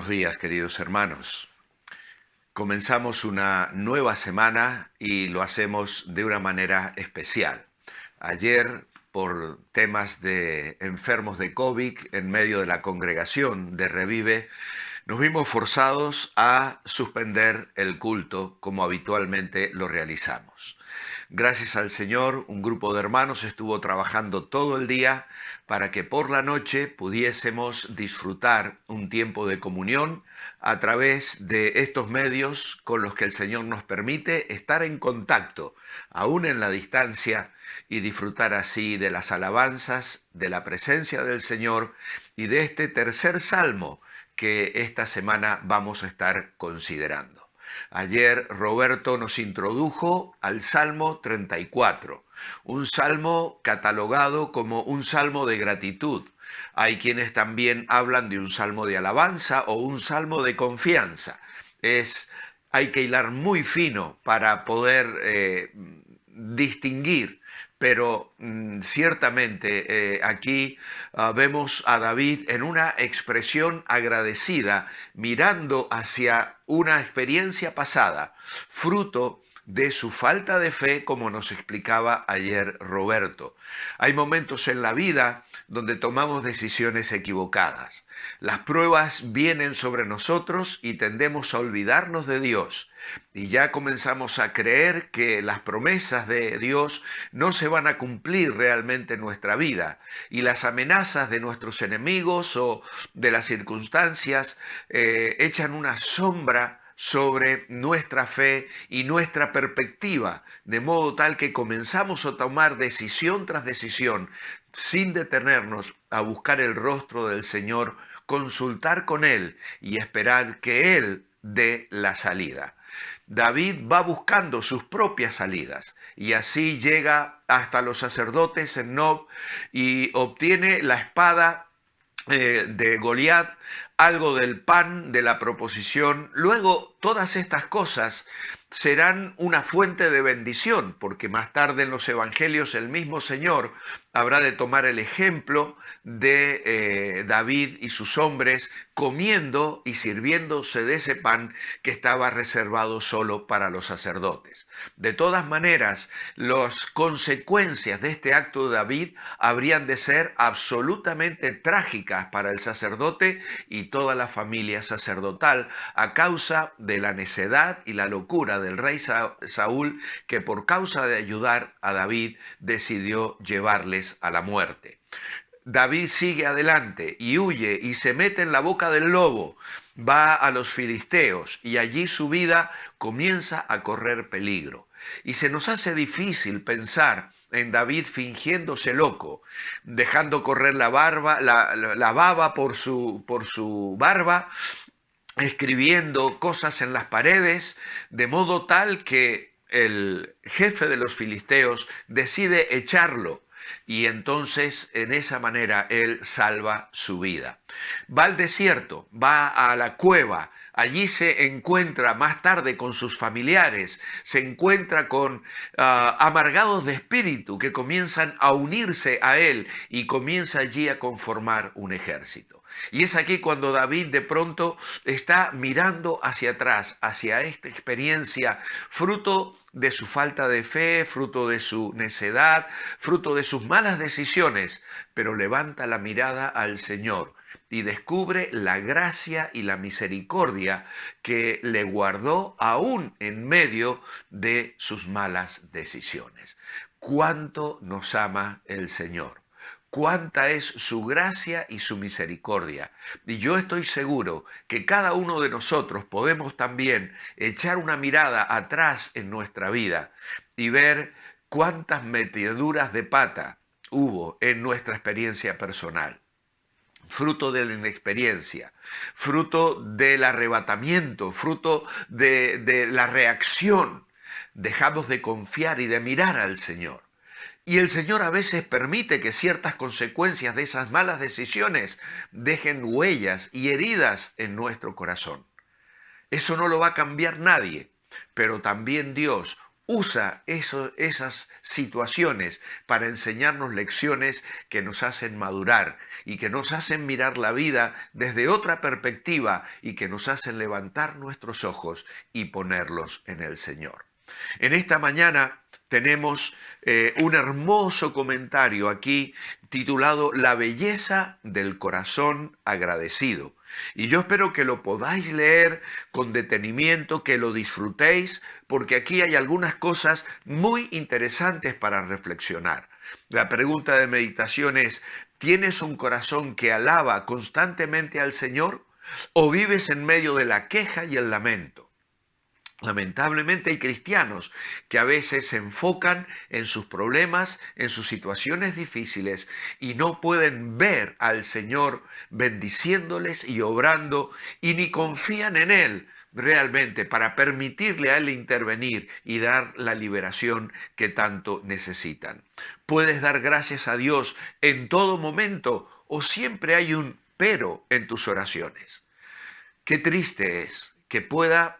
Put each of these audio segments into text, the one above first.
Buenos días, queridos hermanos. Comenzamos una nueva semana y lo hacemos de una manera especial. Ayer, por temas de enfermos de COVID en medio de la congregación de Revive, nos vimos forzados a suspender el culto como habitualmente lo realizamos. Gracias al Señor, un grupo de hermanos estuvo trabajando todo el día para que por la noche pudiésemos disfrutar un tiempo de comunión a través de estos medios con los que el Señor nos permite estar en contacto, aún en la distancia, y disfrutar así de las alabanzas, de la presencia del Señor y de este tercer salmo que esta semana vamos a estar considerando. Ayer Roberto nos introdujo al Salmo 34, un salmo catalogado como un salmo de gratitud. Hay quienes también hablan de un salmo de alabanza o un salmo de confianza. Hay que hilar muy fino para poder distinguir, pero ciertamente aquí vemos a David en una expresión agradecida, mirando hacia una experiencia pasada, fruto de su falta de fe, como nos explicaba ayer Roberto. Hay momentos en la vida donde tomamos decisiones equivocadas. Las pruebas vienen sobre nosotros y tendemos a olvidarnos de Dios. Y ya comenzamos a creer que las promesas de Dios no se van a cumplir realmente en nuestra vida. Y las amenazas de nuestros enemigos o de las circunstancias echan una sombra sobre nuestra fe y nuestra perspectiva, de modo tal que comenzamos a tomar decisión tras decisión sin detenernos a buscar el rostro del Señor, consultar con Él y esperar que Él dé la salida. David va buscando sus propias salidas y así llega hasta los sacerdotes en Nob y obtiene la espada de Goliat, algo del pan de la proposición. Luego todas estas cosas serán una fuente de bendición, porque más tarde en los evangelios el mismo Señor habrá de tomar el ejemplo de David y sus hombres comiendo y sirviéndose de ese pan que estaba reservado solo para los sacerdotes. De todas maneras, las consecuencias de este acto de David habrían de ser absolutamente trágicas para el sacerdote y toda la familia sacerdotal a causa de la necedad y la locura del rey Saúl, que por causa de ayudar a David decidió llevarles a la muerte. David sigue adelante y huye y se mete en la boca del lobo, va a los filisteos y allí su vida comienza a correr peligro. Y se nos hace difícil pensar en David fingiéndose loco, dejando correr la baba por su barba, escribiendo cosas en las paredes, de modo tal que el jefe de los filisteos decide echarlo. Y entonces, en esa manera, él salva su vida. Va al desierto, va a la cueva, allí se encuentra más tarde con sus familiares, se encuentra con amargados de espíritu que comienzan a unirse a él y comienza allí a conformar un ejército. Y es aquí cuando David de pronto está mirando hacia atrás, hacia esta experiencia, fruto de su falta de fe, fruto de su necedad, fruto de sus malas decisiones, pero levanta la mirada al Señor y descubre la gracia y la misericordia que le guardó aún en medio de sus malas decisiones. ¿Cuánto nos ama el Señor? Cuánta es su gracia y su misericordia. Y yo estoy seguro que cada uno de nosotros podemos también echar una mirada atrás en nuestra vida y ver cuántas metiduras de pata hubo en nuestra experiencia personal. Fruto de la inexperiencia, fruto del arrebatamiento, fruto de la reacción. Dejamos de confiar y de mirar al Señor. Y el Señor a veces permite que ciertas consecuencias de esas malas decisiones dejen huellas y heridas en nuestro corazón. Eso no lo va a cambiar nadie, pero también Dios usa esas situaciones para enseñarnos lecciones que nos hacen madurar y que nos hacen mirar la vida desde otra perspectiva y que nos hacen levantar nuestros ojos y ponerlos en el Señor. En esta mañana tenemos un hermoso comentario aquí titulado La belleza del corazón agradecido. Y yo espero que lo podáis leer con detenimiento, que lo disfrutéis, porque aquí hay algunas cosas muy interesantes para reflexionar. La pregunta de meditación es, ¿tienes un corazón que alaba constantemente al Señor o vives en medio de la queja y el lamento? Lamentablemente hay cristianos que a veces se enfocan en sus problemas, en sus situaciones difíciles y no pueden ver al Señor bendiciéndoles y obrando y ni confían en Él realmente para permitirle a Él intervenir y dar la liberación que tanto necesitan. Puedes dar gracias a Dios en todo momento o siempre hay un pero en tus oraciones. Qué triste es que pueda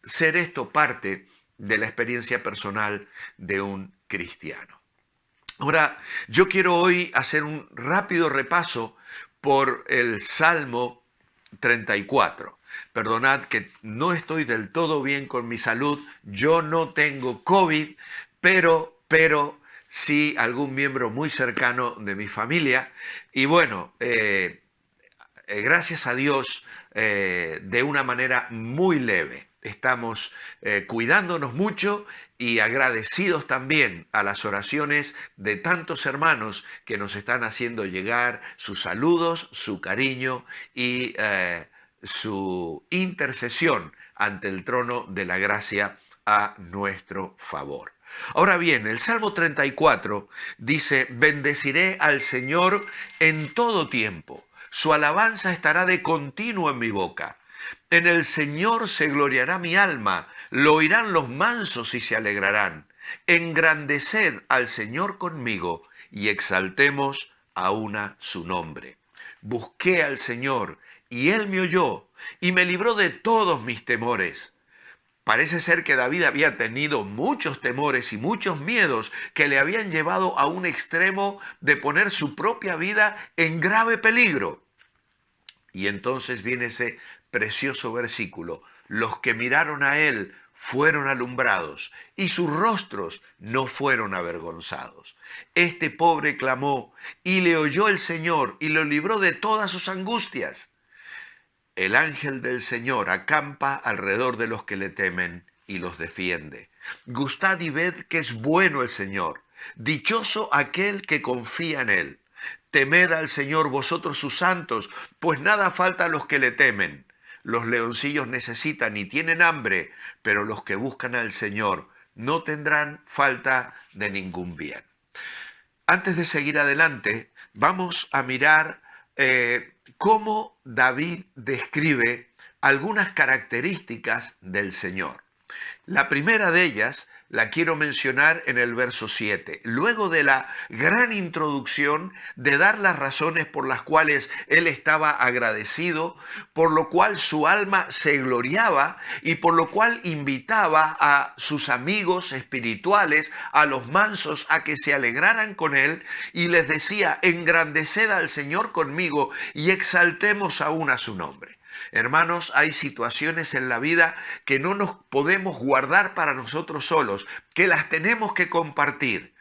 ser esto parte de la experiencia personal de un cristiano. Ahora, yo quiero hoy hacer un rápido repaso por el Salmo 34. Perdonad que no estoy del todo bien con mi salud, yo no tengo COVID, pero sí algún miembro muy cercano de mi familia. Y bueno, gracias a Dios, de una manera muy leve. Estamos cuidándonos mucho y agradecidos también a las oraciones de tantos hermanos que nos están haciendo llegar sus saludos, su cariño y su intercesión ante el trono de la gracia a nuestro favor. Ahora bien, el Salmo 34 dice, bendeciré al Señor en todo tiempo. Su alabanza estará de continuo en mi boca. En el Señor se gloriará mi alma, lo oirán los mansos y se alegrarán. Engrandeced al Señor conmigo y exaltemos aún su nombre. Busqué al Señor y Él me oyó y me libró de todos mis temores. Parece ser que David había tenido muchos temores y muchos miedos que le habían llevado a un extremo de poner su propia vida en grave peligro. Y entonces viene ese precioso versículo. Los que miraron a él fueron alumbrados y sus rostros no fueron avergonzados. Este pobre clamó y le oyó el Señor y lo libró de todas sus angustias. El ángel del Señor acampa alrededor de los que le temen y los defiende. Gustad y ved que es bueno el Señor. Dichoso aquel que confía en él. Temed al Señor vosotros sus santos, pues nada falta a los que le temen. Los leoncillos necesitan y tienen hambre, pero los que buscan al Señor no tendrán falta de ningún bien. Antes de seguir adelante, vamos a mirar cómo David describe algunas características del Señor. La primera de ellas la quiero mencionar en el verso 7. Luego de la gran introducción de dar las razones por las cuales él estaba agradecido, por lo cual su alma se gloriaba y por lo cual invitaba a sus amigos espirituales, a los mansos, a que se alegraran con él y les decía, engrandeced al Señor conmigo y exaltemos aún a su nombre. Hermanos, hay situaciones en la vida que no nos podemos guardar para nosotros solos, que las tenemos que compartir.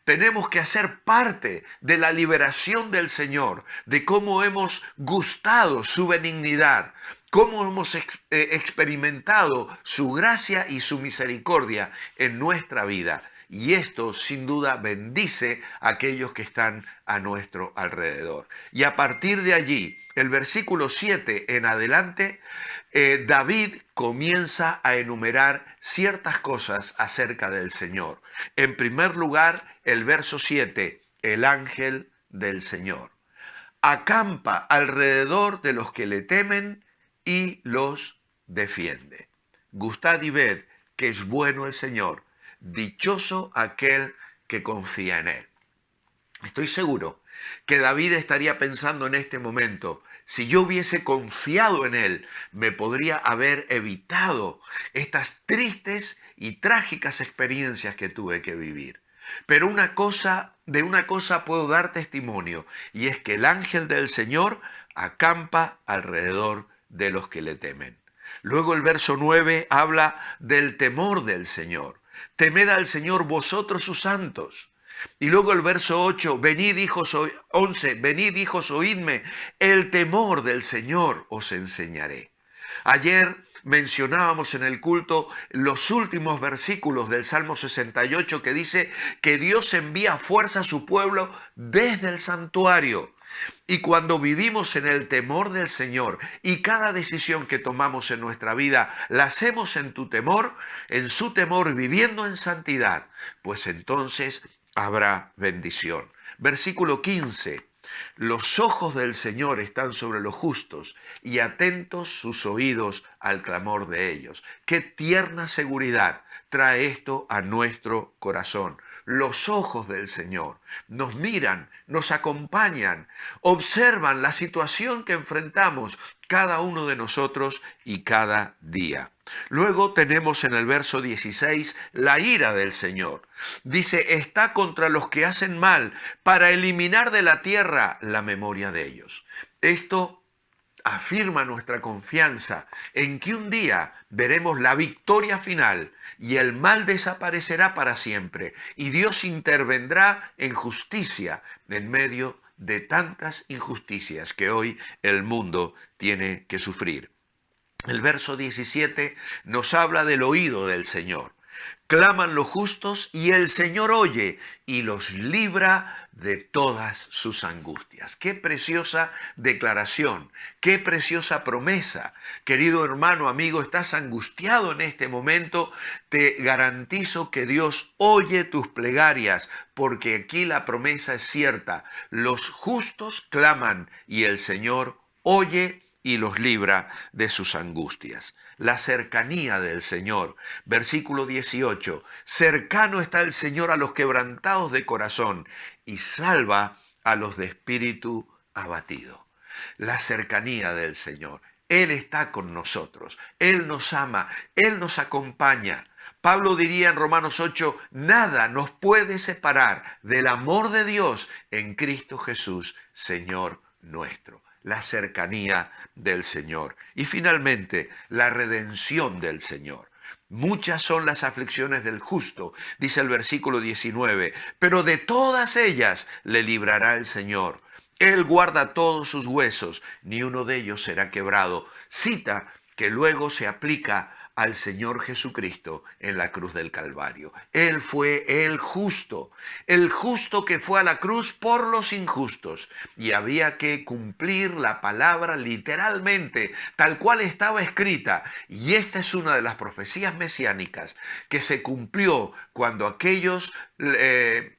Tenemos que hacer parte de la liberación del Señor, de cómo hemos gustado su benignidad, cómo hemos experimentado su gracia y su misericordia en nuestra vida. Y esto sin duda bendice a aquellos que están a nuestro alrededor. Y a partir de allí, el versículo 7 en adelante, David comienza a enumerar ciertas cosas acerca del Señor. En primer lugar, el verso 7, el ángel del Señor. Acampa alrededor de los que le temen y los defiende. Gustad y ved que es bueno el Señor. Dichoso aquel que confía en él. Estoy seguro que David estaría pensando en este momento, si yo hubiese confiado en él, me podría haber evitado estas tristes y trágicas experiencias que tuve que vivir. Pero de una cosa puedo dar testimonio, y es que el ángel del Señor acampa alrededor de los que le temen. Luego el verso 9 habla del temor del Señor. Temed al Señor vosotros sus santos. Y luego el verso 8, venid hijos, 11, venid hijos, oídme, el temor del Señor os enseñaré. Ayer mencionábamos en el culto los últimos versículos del Salmo 68 que dice que Dios envía fuerza a su pueblo desde el santuario. Y cuando vivimos en el temor del Señor y cada decisión que tomamos en nuestra vida la hacemos en tu temor, en su temor, viviendo en santidad, pues entonces habrá bendición. Versículo 15. Los ojos del Señor están sobre los justos y atentos sus oídos al clamor de ellos. Qué tierna seguridad trae esto a nuestro corazón. Los ojos del Señor nos miran, nos acompañan, observan la situación que enfrentamos cada uno de nosotros y cada día. Luego tenemos en el verso 16 la ira del Señor. Dice, está contra los que hacen mal para eliminar de la tierra la memoria de ellos. Esto afirma nuestra confianza en que un día veremos la victoria final y el mal desaparecerá para siempre y Dios intervendrá en justicia en medio de tantas injusticias que hoy el mundo tiene que sufrir. El verso 17 nos habla del oído del Señor. Claman los justos y el Señor oye y los libra de todas sus angustias. Qué preciosa declaración, qué preciosa promesa. Querido hermano, amigo, estás angustiado en este momento. Te garantizo que Dios oye tus plegarias, porque aquí la promesa es cierta. Los justos claman y el Señor oye y los libra de sus angustias. La cercanía del Señor. Versículo 18. Cercano está el Señor a los quebrantados de corazón y salva a los de espíritu abatido. La cercanía del Señor. Él está con nosotros. Él nos ama. Él nos acompaña. Pablo diría en Romanos 8, nada nos puede separar del amor de Dios en Cristo Jesús, Señor nuestro. La cercanía del Señor. Y finalmente, la redención del Señor. Muchas son las aflicciones del justo, dice el versículo 19, pero de todas ellas le librará el Señor. Él guarda todos sus huesos, ni uno de ellos será quebrado. Cita que luego se aplica al Señor Jesucristo en la cruz del Calvario. Él fue el justo que fue a la cruz por los injustos. Y había que cumplir la palabra literalmente, tal cual estaba escrita. Y esta es una de las profecías mesiánicas que se cumplió cuando aquellos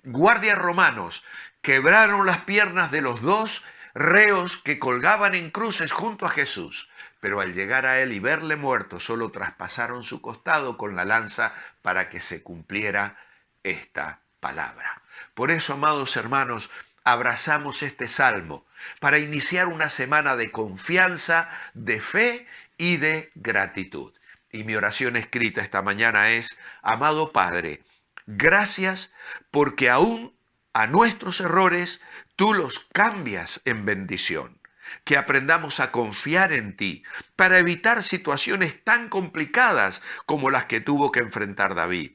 guardias romanos quebraron las piernas de los dos reos que colgaban en cruces junto a Jesús. Pero al llegar a él y verle muerto, solo traspasaron su costado con la lanza para que se cumpliera esta palabra. Por eso, amados hermanos, abrazamos este salmo para iniciar una semana de confianza, de fe y de gratitud. Y mi oración escrita esta mañana es, amado Padre, gracias porque aún a nuestros errores tú los cambias en bendición. Que aprendamos a confiar en ti para evitar situaciones tan complicadas como las que tuvo que enfrentar David.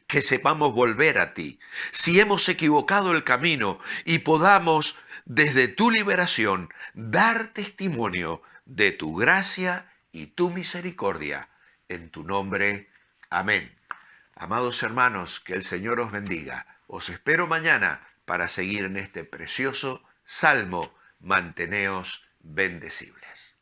Que sepamos volver a ti si hemos equivocado el camino y podamos desde tu liberación dar testimonio de tu gracia y tu misericordia. En tu nombre, amén. Amados hermanos, que el Señor os bendiga. Os espero mañana para seguir en este precioso salmo. Manteneos bendecibles.